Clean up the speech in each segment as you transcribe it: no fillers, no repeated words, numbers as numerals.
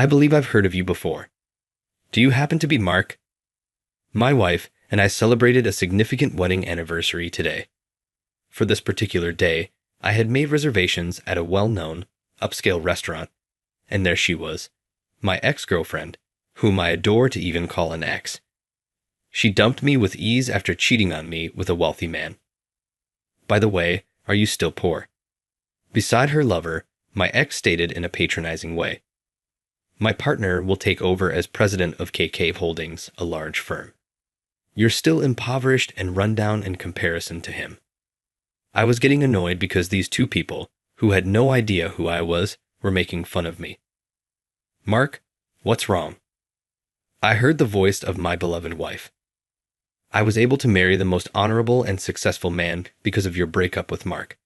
I believe I've heard of you before. Do you happen to be Mark? My wife and I celebrated a significant wedding anniversary today. For this particular day, I had made reservations at a well-known, upscale restaurant, and there she was, my ex-girlfriend, whom I adore to even call an ex. She dumped me with ease after cheating on me with a wealthy man. By the way, are you still poor? Beside her lover, my ex stated in a patronizing way. My partner will take over as president of KK Holdings, a large firm. You're still impoverished and run down in comparison to him. I was getting annoyed because these two people, who had no idea who I was, were making fun of me. Mark, what's wrong? I heard the voice of my beloved wife. I was able to marry the most honorable and successful man because of your breakup with Mark.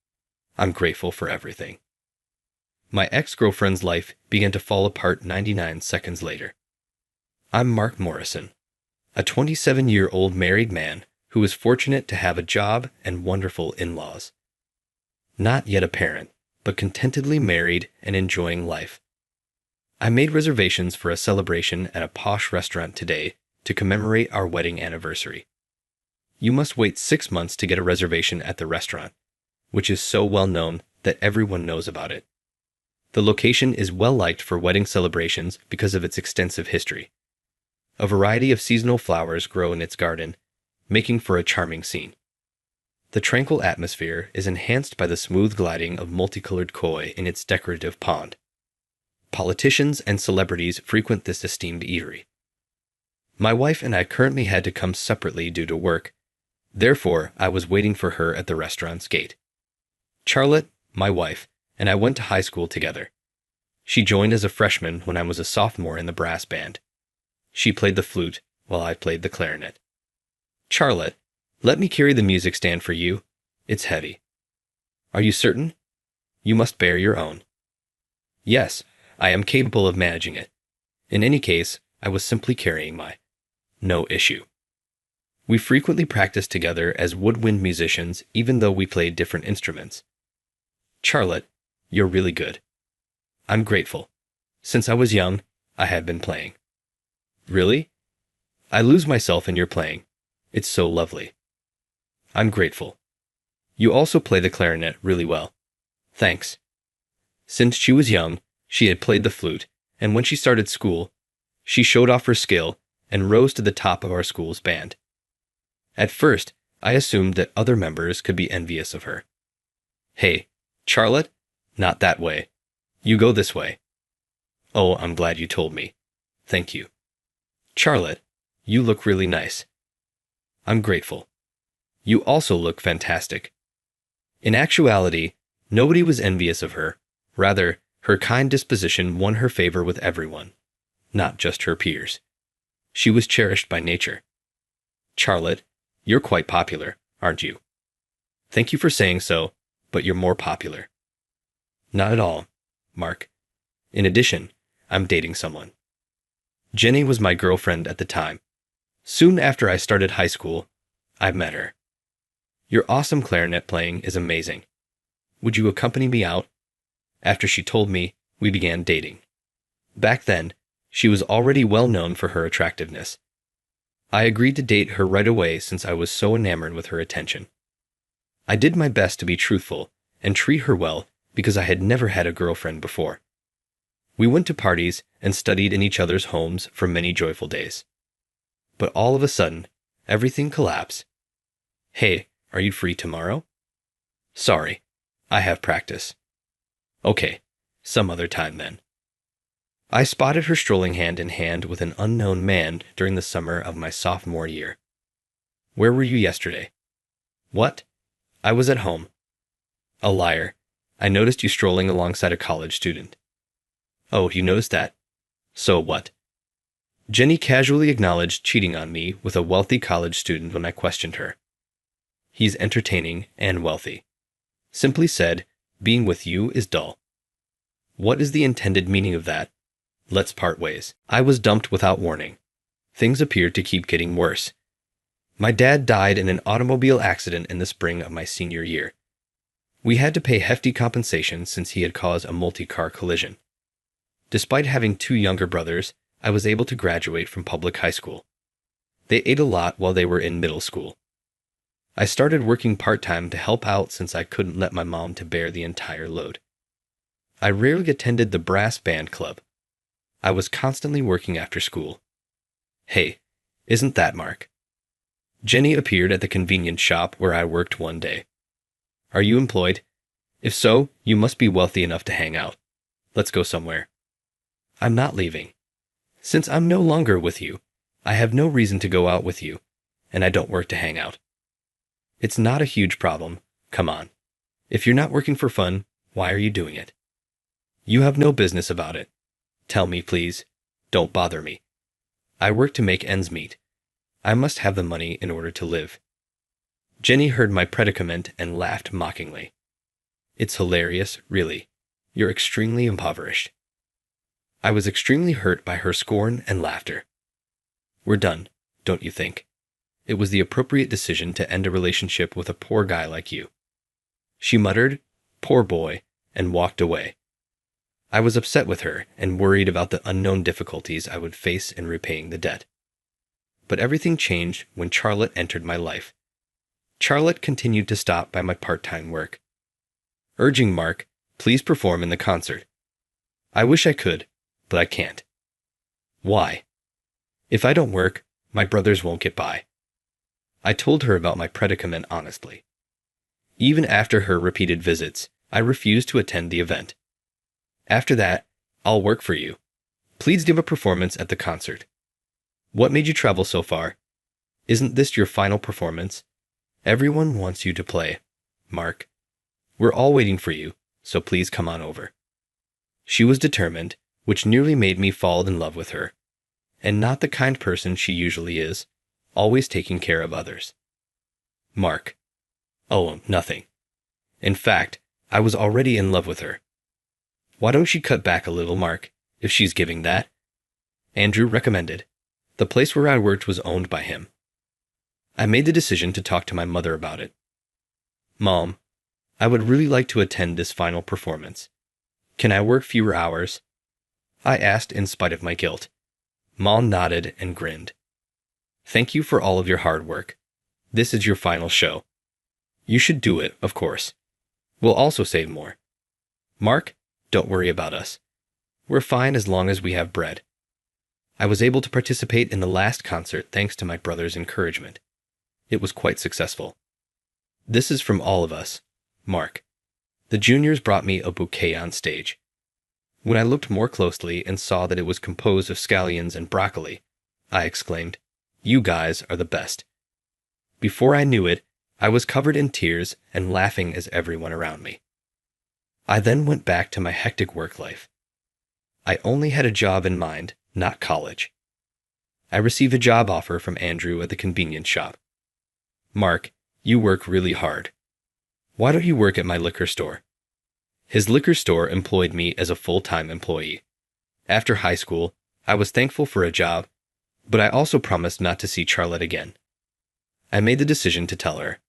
I'm grateful for everything. My ex-girlfriend's life began to fall apart 99 seconds later. I'm Mark Morrison, a 27-year-old married man who is fortunate to have a job and wonderful in-laws. Not yet a parent, but contentedly married and enjoying life. I made reservations for a celebration at a posh restaurant today to commemorate our wedding anniversary. You must wait 6 months to get a reservation at the restaurant, which is so well known that everyone knows about it. The location is well liked for wedding celebrations because of its extensive history. A variety of seasonal flowers grow in its garden, making for a charming scene. The tranquil atmosphere is enhanced by the smooth gliding of multicolored koi in its decorative pond. Politicians and celebrities frequent this esteemed eatery. My wife and I currently had to come separately due to work. Therefore, I was waiting for her at the restaurant's gate. Charlotte, my wife, and I went to high school together. She joined as a freshman when I was a sophomore in the brass band. She played the flute while I played the clarinet. Charlotte, let me carry the music stand for you. It's heavy. Are you certain? You must bear your own. Yes, I am capable of managing it. In any case, I was simply carrying my. No issue. We frequently practiced together as woodwind musicians even though we played different instruments. Charlotte, you're really good. I'm grateful. Since I was young, I have been playing. Really? I lose myself in your playing. It's so lovely. I'm grateful. You also play the clarinet really well. Thanks. Since she was young, she had played the flute, and when she started school, she showed off her skill and rose to the top of our school's band. At first, I assumed that other members could be envious of her. Hey, Charlotte, not that way. You go this way. Oh, I'm glad you told me. Thank you. Charlotte, you look really nice. I'm grateful. You also look fantastic. In actuality, nobody was envious of her. Rather, her kind disposition won her favor with everyone, not just her peers. She was cherished by nature. Charlotte, you're quite popular, aren't you? Thank you for saying so, but you're more popular. Not at all, Mark. In addition, I'm dating someone. Jenny was my girlfriend at the time. Soon after I started high school, I met her. Your awesome clarinet playing is amazing. Would you accompany me out? After she told me, we began dating. Back then, she was already well known for her attractiveness. I agreed to date her right away since I was so enamored with her attention. I did my best to be truthful and treat her well because I had never had a girlfriend before. We went to parties and studied in each other's homes for many joyful days. But all of a sudden, everything collapsed. Hey, are you free tomorrow? Sorry, I have practice. Okay, some other time then. I spotted her strolling hand in hand with an unknown man during the summer of my sophomore year. Where were you yesterday? What? I was at home. A liar. I noticed you strolling alongside a college student. Oh, you noticed that? So what? Jenny casually acknowledged cheating on me with a wealthy college student when I questioned her. He's entertaining and wealthy. Simply said, being with you is dull. What is the intended meaning of that? Let's part ways. I was dumped without warning. Things appeared to keep getting worse. My dad died in an automobile accident in the spring of my senior year. We had to pay hefty compensation since he had caused a multi-car collision. Despite having two younger brothers, I was able to graduate from public high school. They ate a lot while they were in middle school. I started working part-time to help out since I couldn't let my mom to bear the entire load. I rarely attended the brass band club. I was constantly working after school. Hey, isn't that Mark? Jenny appeared at the convenience shop where I worked one day. Are you employed? If so, you must be wealthy enough to hang out. Let's go somewhere. I'm not leaving. Since I'm no longer with you, I have no reason to go out with you, and I don't work to hang out. It's not a huge problem. Come on. If you're not working for fun, why are you doing it? You have no business about it. Tell me, please. Don't bother me. I work to make ends meet. I must have the money in order to live. Jenny heard my predicament and laughed mockingly. It's hilarious, really. You're extremely impoverished. I was extremely hurt by her scorn and laughter. We're done, don't you think? It was the appropriate decision to end a relationship with a poor guy like you. She muttered, "Poor boy," and walked away. I was upset with her and worried about the unknown difficulties I would face in repaying the debt. But everything changed when Charlotte entered my life. Charlotte continued to stop by my part-time work, urging Mark, "Please perform in the concert." I wish I could, but I can't. Why? If I don't work, my brothers won't get by. I told her about my predicament honestly. Even after her repeated visits, I refused to attend the event. After that, I'll work for you. Please give a performance at the concert. What made you travel so far? Isn't this your final performance? Everyone wants you to play, Mark. We're all waiting for you, so please come on over. She was determined, which nearly made me fall in love with her, and not the kind person she usually is, always taking care of others. Mark. Oh, nothing. In fact, I was already in love with her. Why don't she cut back a little, Mark, if she's giving that? Andrew recommended. The place where I worked was owned by him. I made the decision to talk to my mother about it. Mom, I would really like to attend this final performance. Can I work fewer hours? I asked in spite of my guilt. Mom nodded and grinned. Thank you for all of your hard work. This is your final show. You should do it, of course. We'll also save more. Mark, don't worry about us. We're fine as long as we have bread. I was able to participate in the last concert thanks to my brother's encouragement. It was quite successful. This is from all of us, Mark. The juniors brought me a bouquet on stage. When I looked more closely and saw that it was composed of scallions and broccoli, I exclaimed, "You guys are the best." Before I knew it, I was covered in tears and laughing as everyone around me. I then went back to my hectic work life. I only had a job in mind, not college. I received a job offer from Andrew at the convenience shop. Mark, you work really hard. Why don't you work at my liquor store? His liquor store employed me as a full-time employee. After high school, I was thankful for a job, but I also promised not to see Charlotte again. I made the decision to tell her.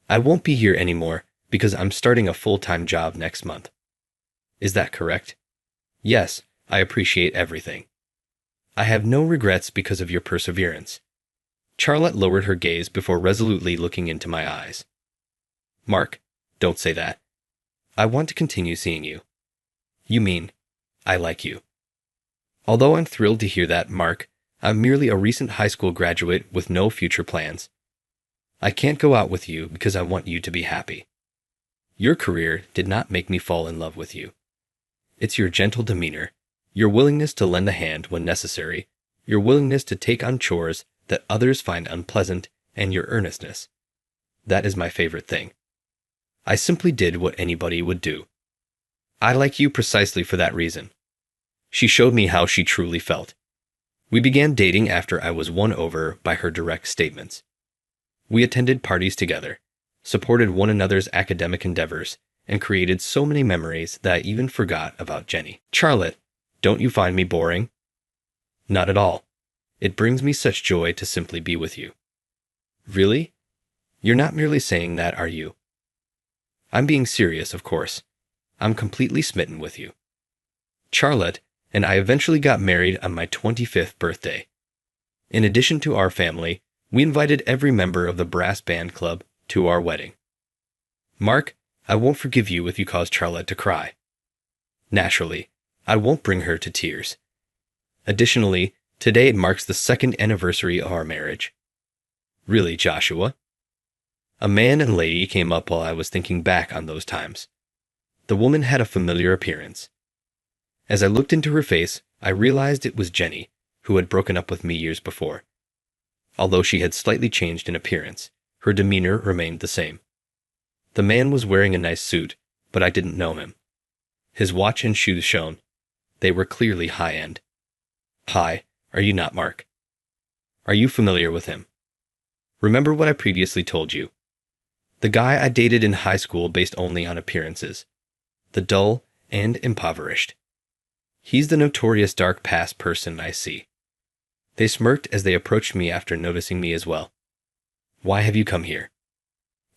I won't be here anymore because I'm starting a full-time job next month. Is that correct? Yes, I appreciate everything. I have no regrets because of your perseverance. Charlotte lowered her gaze before resolutely looking into my eyes. Mark, don't say that. I want to continue seeing you. You mean, I like you. Although I'm thrilled to hear that, Mark, I'm merely a recent high school graduate with no future plans. I can't go out with you because I want you to be happy. Your career did not make me fall in love with you. It's your gentle demeanor, your willingness to lend a hand when necessary, your willingness to take on chores that others find unpleasant, and your earnestness. That is my favorite thing. I simply did what anybody would do. I like you precisely for that reason. She showed me how she truly felt. We began dating after I was won over by her direct statements. We attended parties together, supported one another's academic endeavors, and created so many memories that I even forgot about Jenny. Charlotte, don't you find me boring? Not at all. It brings me such joy to simply be with you. Really? You're not merely saying that, are you? I'm being serious, of course. I'm completely smitten with you. Charlotte and I eventually got married on my 25th birthday. In addition to our family, we invited every member of the brass band club to our wedding. Mark, I won't forgive you if you cause Charlotte to cry. Naturally, I won't bring her to tears. Additionally, today marks the 2nd anniversary of our marriage. Really, Joshua? A man and lady came up while I was thinking back on those times. The woman had a familiar appearance. As I looked into her face, I realized it was Jenny, who had broken up with me years before. Although she had slightly changed in appearance, her demeanor remained the same. The man was wearing a nice suit, but I didn't know him. His watch and shoes shone. They were clearly high-end. Hi, are you not Mark? Are you familiar with him? Remember what I previously told you. The guy I dated in high school based only on appearances. The dull and impoverished. He's the notorious dark past person I see. They smirked as they approached me after noticing me as well. Why have you come here?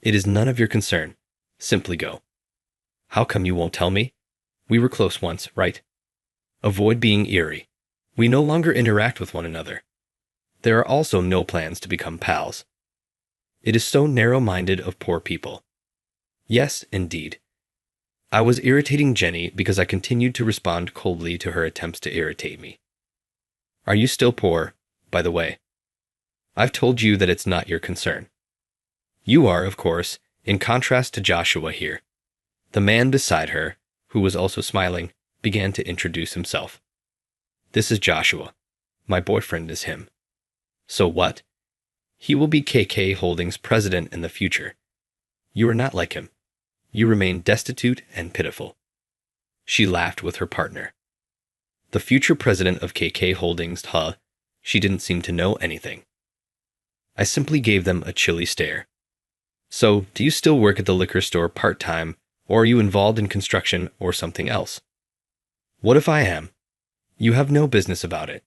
It is none of your concern. Simply go. How come you won't tell me? We were close once, right? Avoid being eerie. We no longer interact with one another. There are also no plans to become pals. It is so narrow-minded of poor people. Yes, indeed. I was irritating Jenny because I continued to respond coldly to her attempts to irritate me. Are you still poor, by the way? I've told you that it's not your concern. You are, of course, in contrast to Joshua here. The man beside her, who was also smiling, began to introduce himself. This is Joshua. My boyfriend is him. So what? He will be KK Holdings' president in the future. You are not like him. You remain destitute and pitiful. She laughed with her partner. The future president of KK Holdings, huh? She didn't seem to know anything. I simply gave them a chilly stare. So, do you still work at the liquor store part-time, or are you involved in construction or something else? What if I am? You have no business about it.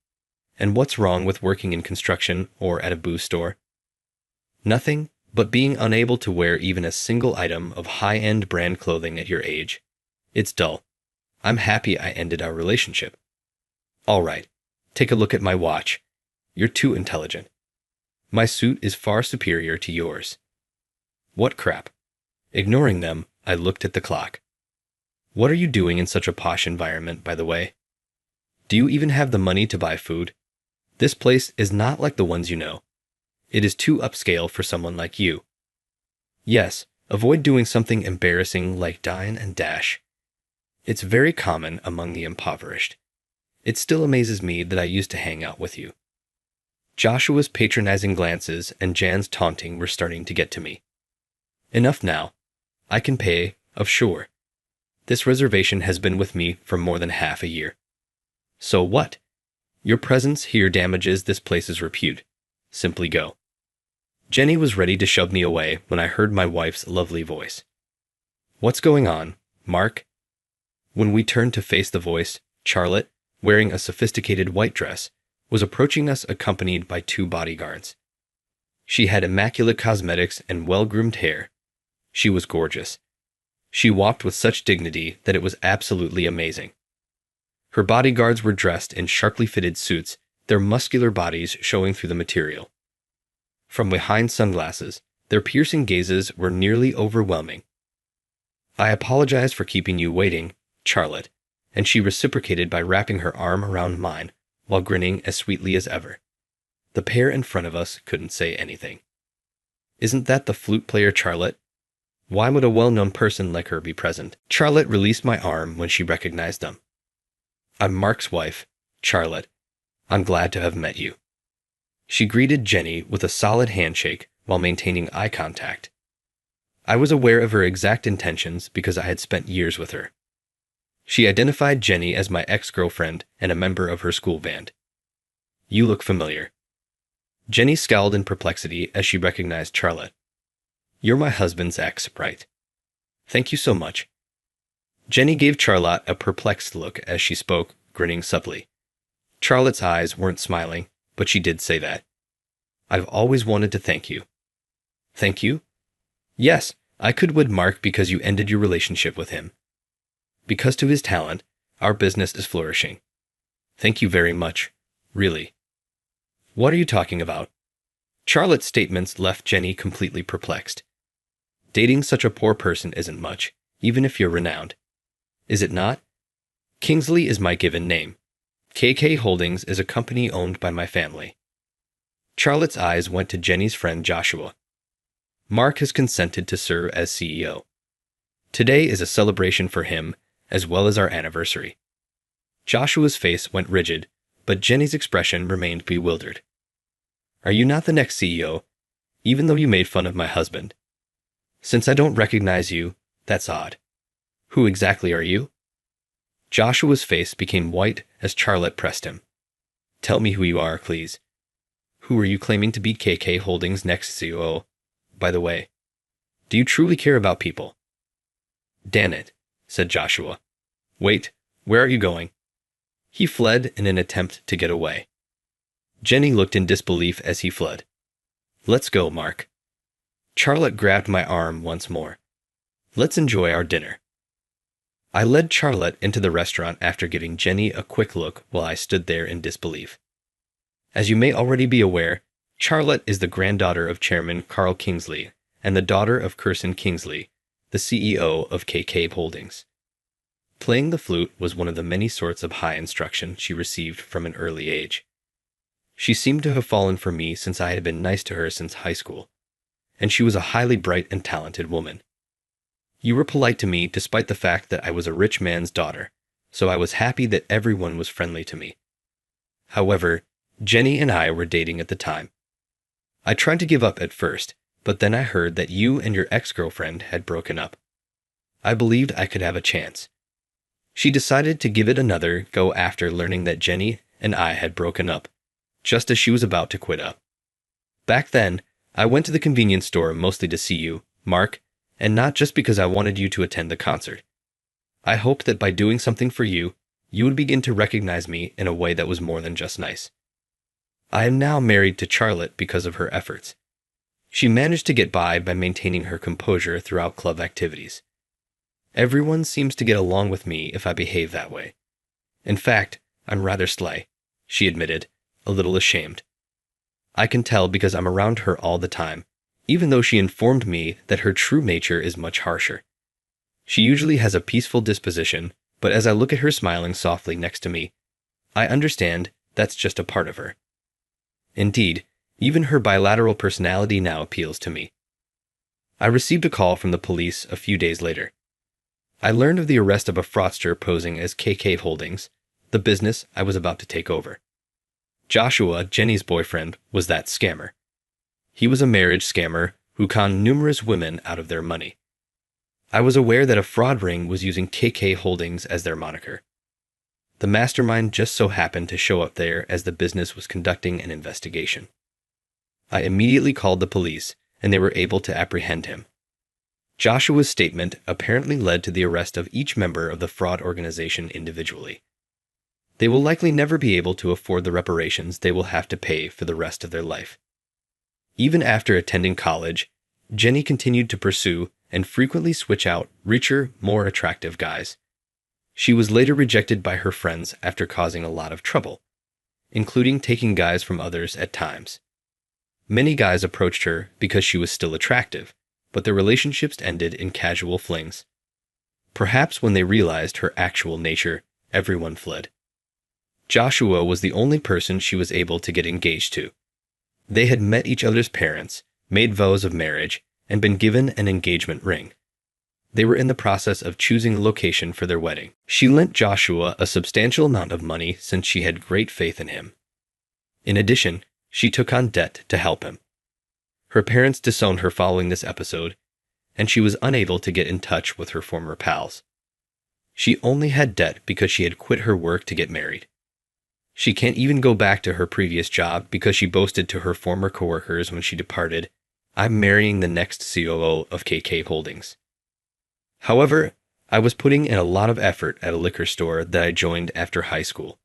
And what's wrong with working in construction or at a booze store? Nothing but being unable to wear even a single item of high-end brand clothing at your age. It's dull. I'm happy I ended our relationship. All right, take a look at my watch. You're too intelligent. My suit is far superior to yours. What crap. Ignoring them, I looked at the clock. What are you doing in such a posh environment, by the way? Do you even have the money to buy food? This place is not like the ones you know. It is too upscale for someone like you. Yes, avoid doing something embarrassing like dine and dash. It's very common among the impoverished. It still amazes me that I used to hang out with you. Joshua's patronizing glances and Jan's taunting were starting to get to me. Enough now. I can pay, of sure. This reservation has been with me for more than half a year. So what? Your presence here damages this place's repute. Simply go. Jenny was ready to shove me away when I heard my wife's lovely voice. What's going on, Mark? When we turned to face the voice, Charlotte, wearing a sophisticated white dress, was approaching us accompanied by 2 bodyguards. She had immaculate cosmetics and well-groomed hair. She was gorgeous. She walked with such dignity that it was absolutely amazing. Her bodyguards were dressed in sharply fitted suits, their muscular bodies showing through the material. From behind sunglasses, their piercing gazes were nearly overwhelming. I apologize for keeping you waiting, Charlotte, and she reciprocated by wrapping her arm around mine while grinning as sweetly as ever. The pair in front of us couldn't say anything. Isn't that the flute player Charlotte? Why would a well-known person like her be present? Charlotte released my arm when she recognized them. I'm Mark's wife, Charlotte. I'm glad to have met you. She greeted Jenny with a solid handshake while maintaining eye contact. I was aware of her exact intentions because I had spent years with her. She identified Jenny as my ex-girlfriend and a member of her school band. You look familiar. Jenny scowled in perplexity as she recognized Charlotte. You're my husband's ex, right? Thank you so much. Jenny gave Charlotte a perplexed look as she spoke, grinning subtly. Charlotte's eyes weren't smiling, but she did say that. I've always wanted to thank you. Thank you? Yes, I could wed Mark because you ended your relationship with him. Because to his talent, Our business is flourishing. Thank you very much. Really. What are you talking about? Charlotte's statements left Jenny completely perplexed. Dating such a poor person isn't much, even if you're renowned. Is it not? Kingsley is my given name. KK Holdings is a company owned by my family. Charlotte's eyes went to Jenny's friend Joshua. Mark has consented to serve as CEO. Today is a celebration for him, as well as our anniversary. Joshua's face went rigid, but Jenny's expression remained bewildered. Are you not the next CEO, even though you made fun of my husband? Since I don't recognize you, that's odd. Who exactly are you? Joshua's face became white as Charlotte pressed him. Tell me who you are, please. Who are you claiming to be KK Holdings' next CEO? By the way, do you truly care about people? Damn it, said Joshua. Wait, where are you going? He fled in an attempt to get away. Jenny looked in disbelief as he fled. Let's go, Mark. Charlotte grabbed my arm once more. Let's enjoy our dinner. I led Charlotte into the restaurant after giving Jenny a quick look while I stood there in disbelief. As you may already be aware, Charlotte is the granddaughter of Chairman Carl Kingsley and the daughter of Kirsten Kingsley, the CEO of KK Holdings. Playing the flute was one of the many sorts of high instruction she received from an early age. She seemed to have fallen for me since I had been nice to her since high school, and she was a highly bright and talented woman. You were polite to me despite the fact that I was a rich man's daughter, so I was happy that everyone was friendly to me. However, Jenny and I were dating at the time. I tried to give up at first, but then I heard that you and your ex-girlfriend had broken up. I believed I could have a chance. She decided to give it another go after learning that Jenny and I had broken up, just as she was about to quit up. Back then, I went to the convenience store mostly to see you, Mark, and not just because I wanted you to attend the concert. I hoped that by doing something for you, you would begin to recognize me in a way that was more than just nice. I am now married to Charlotte because of her efforts. She managed to get by maintaining her composure throughout club activities. Everyone seems to get along with me if I behave that way. In fact, I'm rather sly, she admitted, a little ashamed. I can tell because I'm around her all the time, even though she informed me that her true nature is much harsher. She usually has a peaceful disposition, but as I look at her smiling softly next to me, I understand that's just a part of her. Indeed, even her bilateral personality now appeals to me. I received a call from the police a few days later. I learned of the arrest of a fraudster posing as KK Holdings, the business I was about to take over. Joshua, Jenny's boyfriend, was that scammer. He was a marriage scammer who conned numerous women out of their money. I was aware that a fraud ring was using KK Holdings as their moniker. The mastermind just so happened to show up there as the business was conducting an investigation. I immediately called the police, and they were able to apprehend him. Joshua's statement apparently led to the arrest of each member of the fraud organization individually. They will likely never be able to afford the reparations they will have to pay for the rest of their life. Even after attending college, Jenny continued to pursue and frequently switch out richer, more attractive guys. She was later rejected by her friends after causing a lot of trouble, including taking guys from others at times. Many guys approached her because she was still attractive, but their relationships ended in casual flings. Perhaps when they realized her actual nature, everyone fled. Joshua was the only person she was able to get engaged to. They had met each other's parents, made vows of marriage, and been given an engagement ring. They were in the process of choosing a location for their wedding. She lent Joshua a substantial amount of money since she had great faith in him. In addition, she took on debt to help him. Her parents disowned her following this episode, and she was unable to get in touch with her former pals. She only had debt because she had quit her work to get married. She can't even go back to her previous job because she boasted to her former coworkers when she departed, "I'm marrying the next COO of KK Holdings." However, I was putting in a lot of effort at a liquor store that I joined after high school.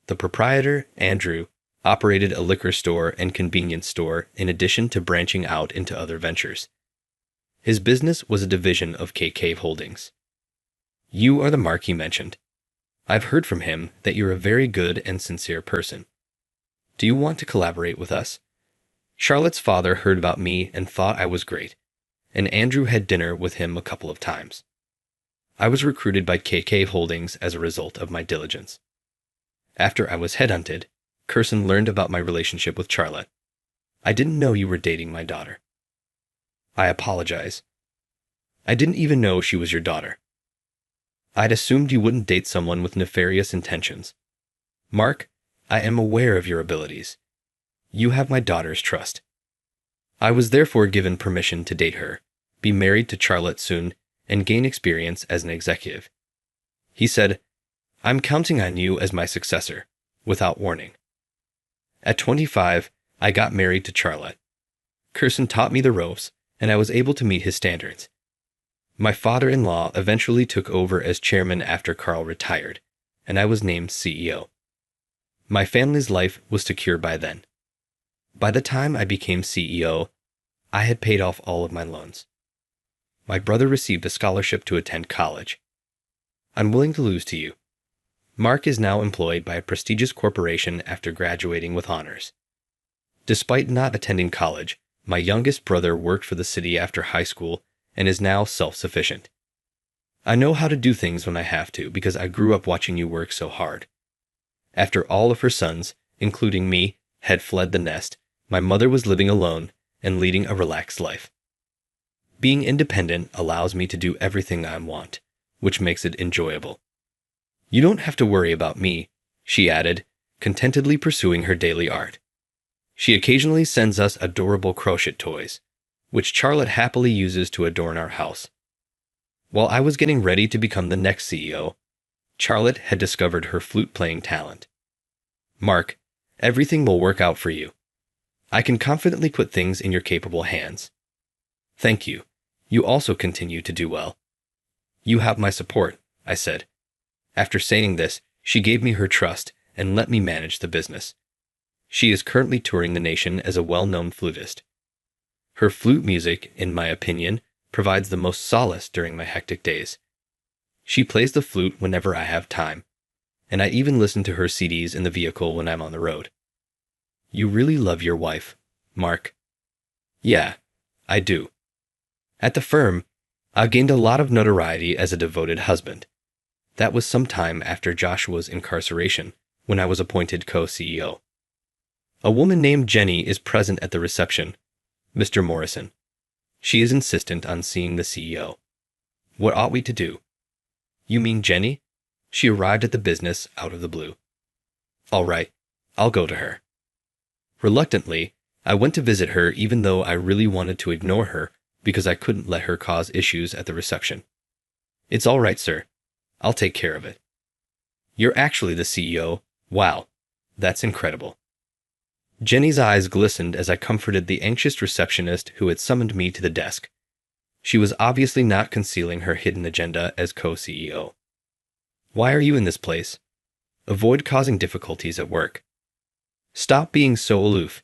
The proprietor, Andrew, operated a liquor store and convenience store in addition to branching out into other ventures. His business was a division of KK Holdings. You are the Mark he mentioned. I've heard from him that you're a very good and sincere person. Do you want to collaborate with us? Charlotte's father heard about me and thought I was great, and Andrew had dinner with him a couple of times. I was recruited by KK Holdings as a result of my diligence. After I was headhunted, Kirsten learned about my relationship with Charlotte. I didn't know you were dating my daughter. I apologize. I didn't even know she was your daughter. I'd assumed you wouldn't date someone with nefarious intentions. Mark, I am aware of your abilities. You have my daughter's trust. I was therefore given permission to date her, be married to Charlotte soon, and gain experience as an executive. He said, I'm counting on you as my successor, without warning. At 25, I got married to Charlotte. Kirsten taught me the ropes, and I was able to meet his standards. My father-in-law eventually took over as chairman after Carl retired, and I was named CEO. My family's life was secure by then. By the time I became CEO, I had paid off all of my loans. My brother received a scholarship to attend college. I'm willing to lose to you. Mark is now employed by a prestigious corporation after graduating with honors. Despite not attending college, my youngest brother worked for the city after high school and is now self-sufficient. I know how to do things when I have to because I grew up watching you work so hard. After all of her sons, including me, had fled the nest, my mother was living alone and leading a relaxed life. Being independent allows me to do everything I want, which makes it enjoyable. You don't have to worry about me, she added, contentedly pursuing her daily art. She occasionally sends us adorable crochet toys, which Charlotte happily uses to adorn our house. While I was getting ready to become the next CEO, Charlotte had discovered her flute-playing talent. Mark, everything will work out for you. I can confidently put things in your capable hands. Thank you. You also continue to do well. You have my support, I said. After saying this, she gave me her trust and let me manage the business. She is currently touring the nation as a well-known flutist. Her flute music, in my opinion, provides the most solace during my hectic days. She plays the flute whenever I have time, and I even listen to her CDs in the vehicle when I'm on the road. You really love your wife, Mark. Yeah, I do. At the firm, I gained a lot of notoriety as a devoted husband. That was some time after Joshua's incarceration, when I was appointed co-CEO. A woman named Jenny is present at the reception, Mr. Morrison. She is insistent on seeing the CEO. What ought we to do? You mean Jenny? She arrived at the business out of the blue. All right, I'll go to her. Reluctantly, I went to visit her even though I really wanted to ignore her because I couldn't let her cause issues at the reception. It's all right, sir. I'll take care of it. You're actually the CEO. Wow, that's incredible. Jenny's eyes glistened as I comforted the anxious receptionist who had summoned me to the desk. She was obviously not concealing her hidden agenda as co-CEO. Why are you in this place? Avoid causing difficulties at work. Stop being so aloof.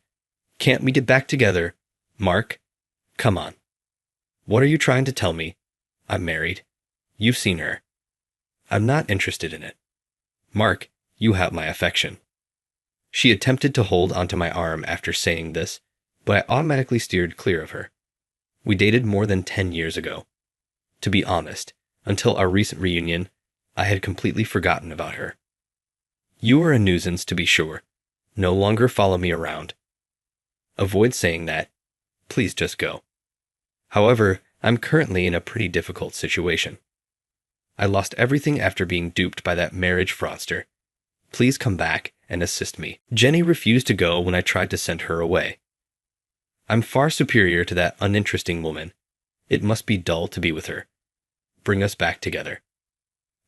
Can't we get back together? Mark, come on. What are you trying to tell me? I'm married. You've seen her. I'm not interested in it. Mark, you have my affection. She attempted to hold onto my arm after saying this, but I automatically steered clear of her. We dated more than 10 years ago. To be honest, until our recent reunion, I had completely forgotten about her. You are a nuisance, to be sure. No longer follow me around. Avoid saying that. Please just go. However, I'm currently in a pretty difficult situation. I lost everything after being duped by that marriage fraudster. Please come back and assist me. Jenny refused to go when I tried to send her away. I'm far superior to that uninteresting woman. It must be dull to be with her. Bring us back together.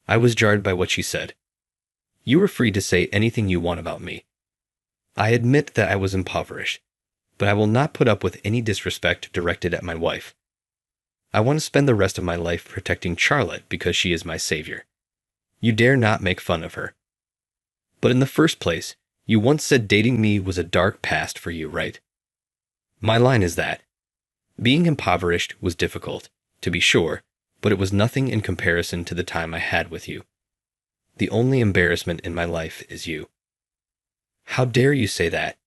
I was jarred by what she said. You are free to say anything you want about me. I admit that I was impoverished, but I will not put up with any disrespect directed at my wife. I want to spend the rest of my life protecting Charlotte because she is my savior. You dare not make fun of her. But in the first place, you once said dating me was a dark past for you, right? My line is that. Being impoverished was difficult, to be sure, but it was nothing in comparison to the time I had with you. The only embarrassment in my life is you." "How dare you say that?"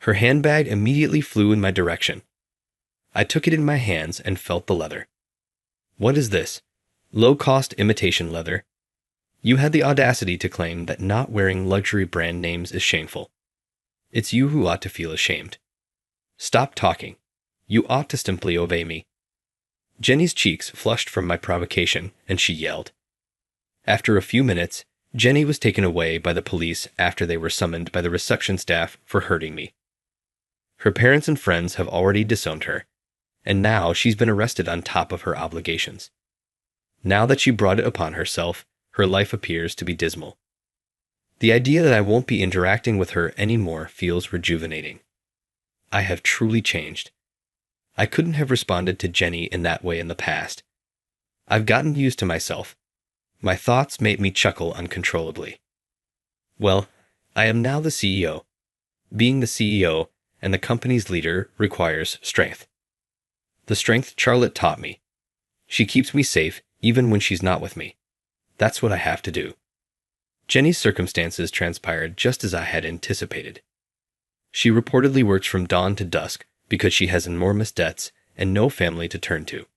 Her handbag immediately flew in my direction. I took it in my hands and felt the leather. "What is this? Low-cost imitation leather? You had the audacity to claim that not wearing luxury brand names is shameful. It's you who ought to feel ashamed. Stop talking. You ought to simply obey me." Jenny's cheeks flushed from my provocation, and she yelled. After a few minutes, Jenny was taken away by the police after they were summoned by the reception staff for hurting me. Her parents and friends have already disowned her, and now she's been arrested on top of her obligations. Now that she brought it upon herself, her life appears to be dismal. The idea that I won't be interacting with her anymore feels rejuvenating. I have truly changed. I couldn't have responded to Jenny in that way in the past. I've gotten used to myself. My thoughts made me chuckle uncontrollably. Well, I am now the CEO. Being the CEO and the company's leader requires strength. The strength Charlotte taught me. She keeps me safe even when she's not with me. That's what I have to do. Jenny's circumstances transpired just as I had anticipated. She reportedly works from dawn to dusk because she has enormous debts and no family to turn to.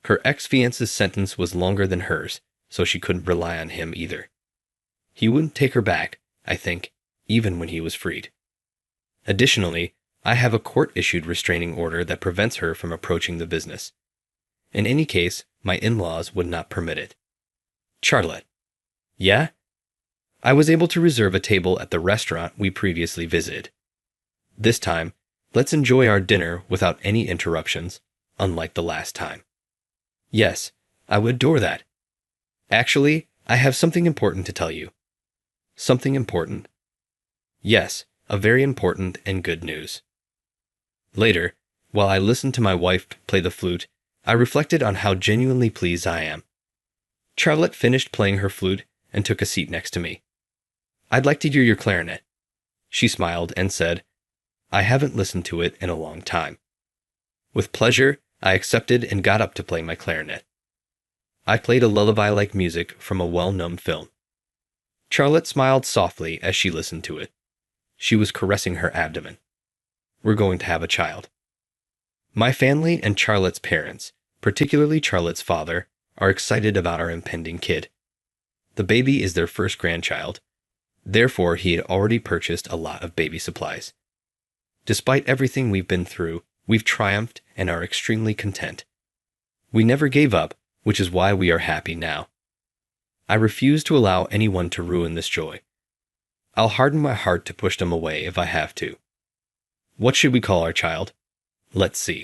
Her ex-fiance's sentence was longer than hers, so she couldn't rely on him either. He wouldn't take her back, I think, even when he was freed. Additionally, I have a court-issued restraining order that prevents her from approaching the business. In any case, my in-laws would not permit it. Charlotte. Yeah? I was able to reserve a table at the restaurant we previously visited. This time, let's enjoy our dinner without any interruptions, unlike the last time. Yes, I would adore that. Actually, I have something important to tell you. Something important. Yes, a very important and good news. Later, while I listened to my wife play the flute, I reflected on how genuinely pleased I am. Charlotte finished playing her flute and took a seat next to me. "I'd like to hear your clarinet." She smiled and said, "I haven't listened to it in a long time." With pleasure, I accepted and got up to play my clarinet. I played a lullaby-like music from a well-known film. Charlotte smiled softly as she listened to it. She was caressing her abdomen. We're going to have a child. My family and Charlotte's parents, particularly Charlotte's father, are excited about our impending kid. The baby is their first grandchild. Therefore, he had already purchased a lot of baby supplies. Despite everything we've been through, we've triumphed and are extremely content. We never gave up, which is why we are happy now. I refuse to allow anyone to ruin this joy. I'll harden my heart to push them away if I have to. What should we call our child? Let's see.